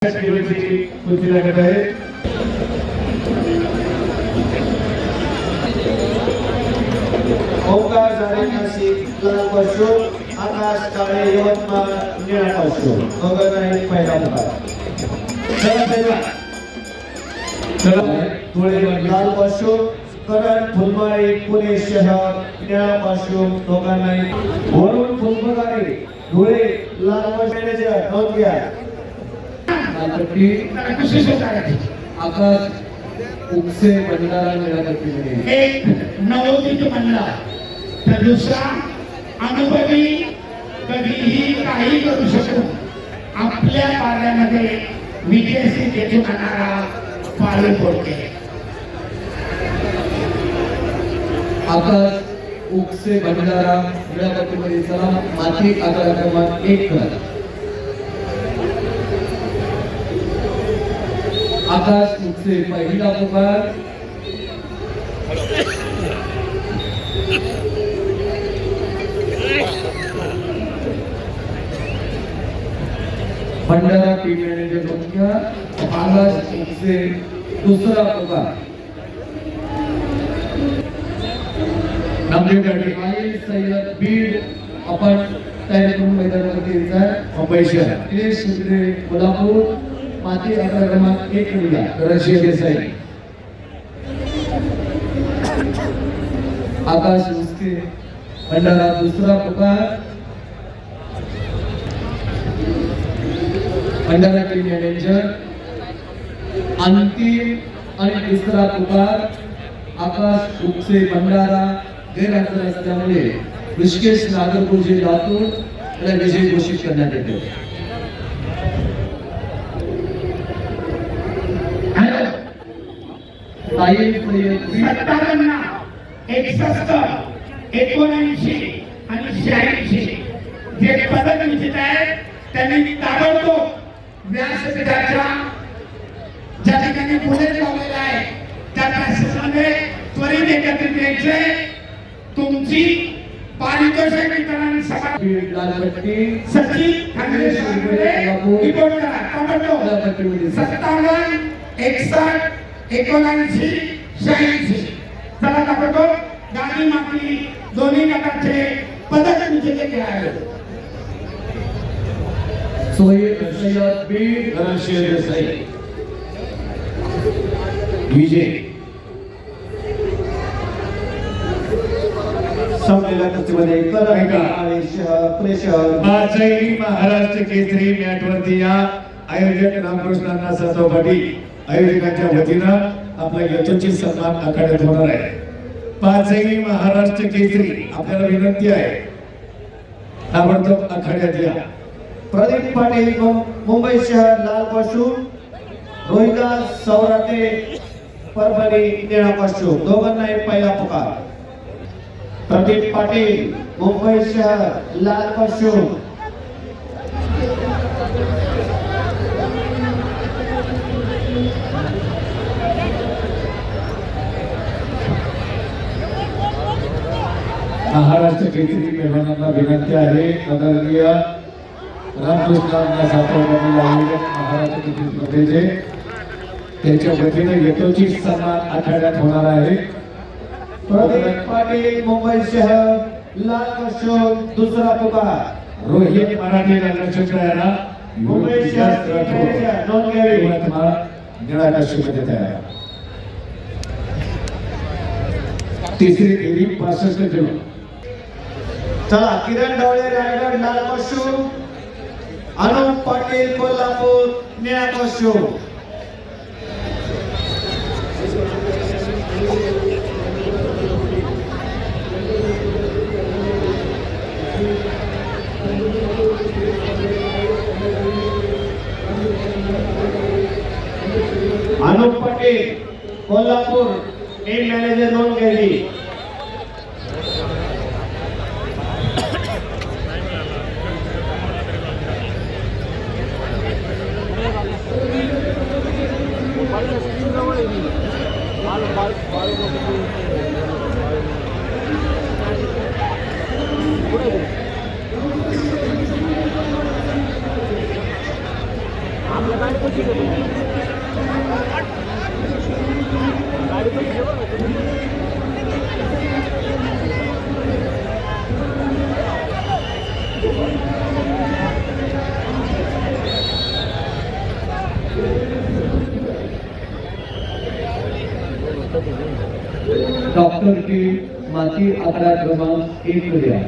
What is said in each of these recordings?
कुस्ती लागत आहे. ओंकार झाले नाशिक लाल पशु, आकाश काळे यवतमाळ निळा पशु. दोघांनाही पहिला पुकार. चला धुळे लाल पशु, करण फुलमाळी पुणे शहर निळा पशु. दोघांनाही वरून फुलमाळी धुळे लाल पशु नोंद घ्या. आकाश उपसे भंडारा मिळाला. एक नवोदित म्हणला तर दुसरा अनुभवी, कधीही काही करू शकतो. आपल्या पाल्यामध्ये विजयसिंह घेऊन आणणारा पालू पडते. आकाश उपसे भंडारा मिळाला. चला माती आकार क्रमांक 1 करा. आकाश उपसे पहिला पुकार. भंडारा टीम मॅनेजर मुख्य. आकाश उपसे दुसरा पुकार. नामदेव गाडी सय्यद बीड आपण तयारी करून मैदानामध्ये यायचा. मुंबई शहर दिनेश शिंदे कोल्हापूर माती आकार क्रमांक 1 लिहा. रशिया देसाई आकाश उसके भंडारा दुसरा पुकार. भंडारा टीम मॅनेजर अंतिम आणि तिसरा पुकार. आकाश उपसे भंडारा गैरहजर असल्यामुळे ऋषिकेश नागरपूरचे लातूर याला विजयी घोषित करण्यात येते. ताई सय्यद 57, 61, 79 आणि 86 जे पदक विजेते आहेत त्यांनी ताबडतोब व्यासपीठाच्या ज्या ठिकाणी पुणे लावलेला आहे त्या व्यासपीठामध्ये त्वरित एकत्रित यायचे. तुमची पारितोषिक वितरण सभा लालपट्टी सचिन ठाकरे साहेबांकडे रिपोर्ट करा. ताबडतोब 57, 61, 79, 86. चला ताबडतोब गाडी माती दोन्ही गटाचे पदक विजेते खेळाडू. सय्यद बीड रशिया देसाई विजय संपलेल्या कुस्तीमध्ये पाचही महाराष्ट्र केसरी मॅट वरती या आयोजक रामकृष्णांना सत्व पाटील आयोजकांच्या वतीनं आपला यशस्वी सन्मान आखाड्यात होणार आहे. पाचही महाराष्ट्र केसरी आपल्याला विनंती आहे ताबडतोब आखाड्यात या. प्रदीप पाटील मुंबई शहर लाल पशु, रोहिदास सौराटे परभणी निळा पशु. दोघांनाही पहिला पुकार. प्रदीप पाटील मुंबई शहर लाल पशु, महाराष्ट्र केसरी मेहमानांना विनंती आहे आदरणीय रामकृष्णांना सातवडील आयोजक महाराष्ट्र केसरी स्पर्धेचे त्यांच्या वतीने यथोचित सन्मान आखाड्यात होणार आहे. प्रदीप पाटील मुंबई शहर लाल पशु दुसरा पुकार. रोहित मराठे लक्षात मुंबई शहर नोंद घ्यावी. निळा काशीमध्ये तयार. तिसरी फेरी 65 किलो. चला किरण ढवळे रायगड लाल पशु, अनुप पाटील कोल्हापूर निळा पशु. अनुप पाटील कोल्हापूर टीम मॅनेजर नोंद घ्यावी. डॉक्टर की माती आकडा क्रमांक 1 वर या.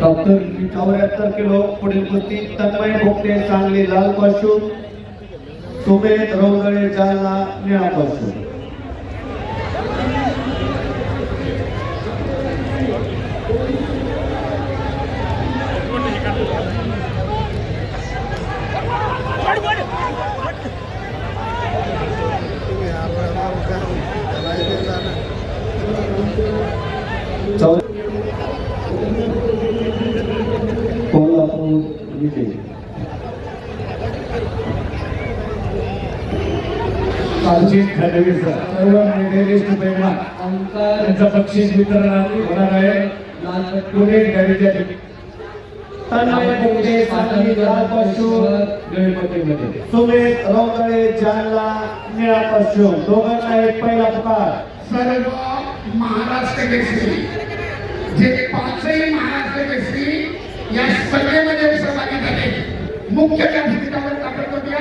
डॉक्टर 74 किलो पुढील कुस्ती तन्मय भोगटे सांगली लाल पाशूम, सुमेध रौदळे जालना निळा पाशूम. कोल्हापूर विजय. अर्जित फडणवीस सर्व मेडलिस्ट पैलवान अंकार त्यांचं बक्षीस वितरण होणार आहे. लाल पुणे गाडीच्या तन्मय भोगटे सांगली लाल पाशूम, गणपतीमध्ये सुमेध रौदळे जालना निळा पाशूम. दोघांना एक पहिला पुकार. सर्व महाराष्ट्र केसरी जे पाचही महाराष्ट्र केसरी या स्पर्धेमध्ये सहभागी झाले. मुख्य व्यासपीठावर ताकद होत्या.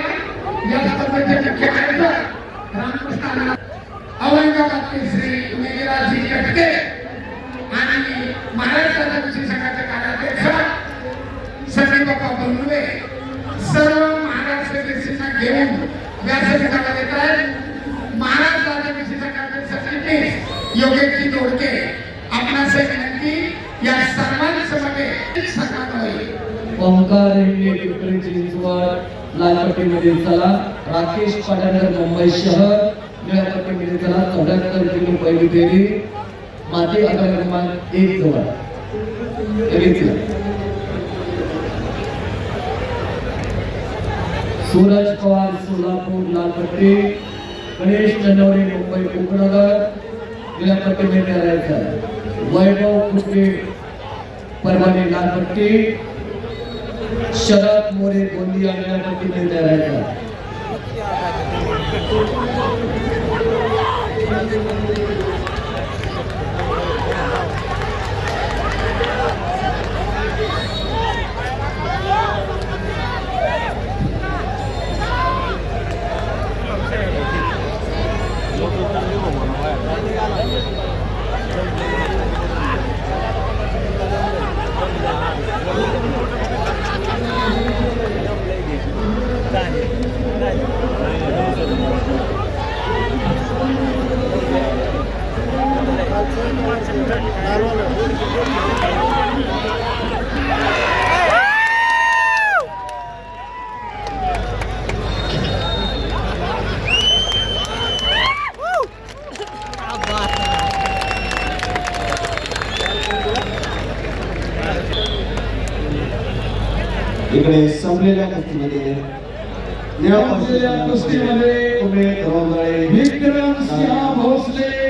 या स्पर्धेचे मुख्य आयोजक रामकृष्ण अण्णा, औरंगाबाद केसरी मेघराजी कटके आणि महाराष्ट्राच्या कृषी संघाचे कार्याध्यक्ष संदीप बाप्पा बोलवे सर्व महाराष्ट्र केसरींना घेऊन व्यासपीठावर येत आहेत. महाराष्ट्राच्या कृषी संघाचे सरचिटणीस योगेशजी दोडके आपणास विनंती या सर्वांसमवेत सन्मान होईल. ओंकार हिंगे पिंपरी चिंचवड लालपट्टीमध्ये चला. राकेश पाटणकर मुंबई शहर निळापट्टीमध्ये चला. 74 किलो पहिली फेरी माती आकडा क्रमांक 1 जवळ लगेच चला. सूरज पवार सोलापूर लालपट्टी, गणेश चंदवडे मुंबई उपनगर निळापट्टीमध्ये तयार. वैभव कुटे परभणी लालपट्टी, शरद मोरे गोंदिया निळापट्टीमध्ये तयार. इकडे संपलेल्या कुस्तीमध्ये निळा संपलेल्या कुस्तीमध्ये सुमेध रौदळे विक्रम सिंह भोसले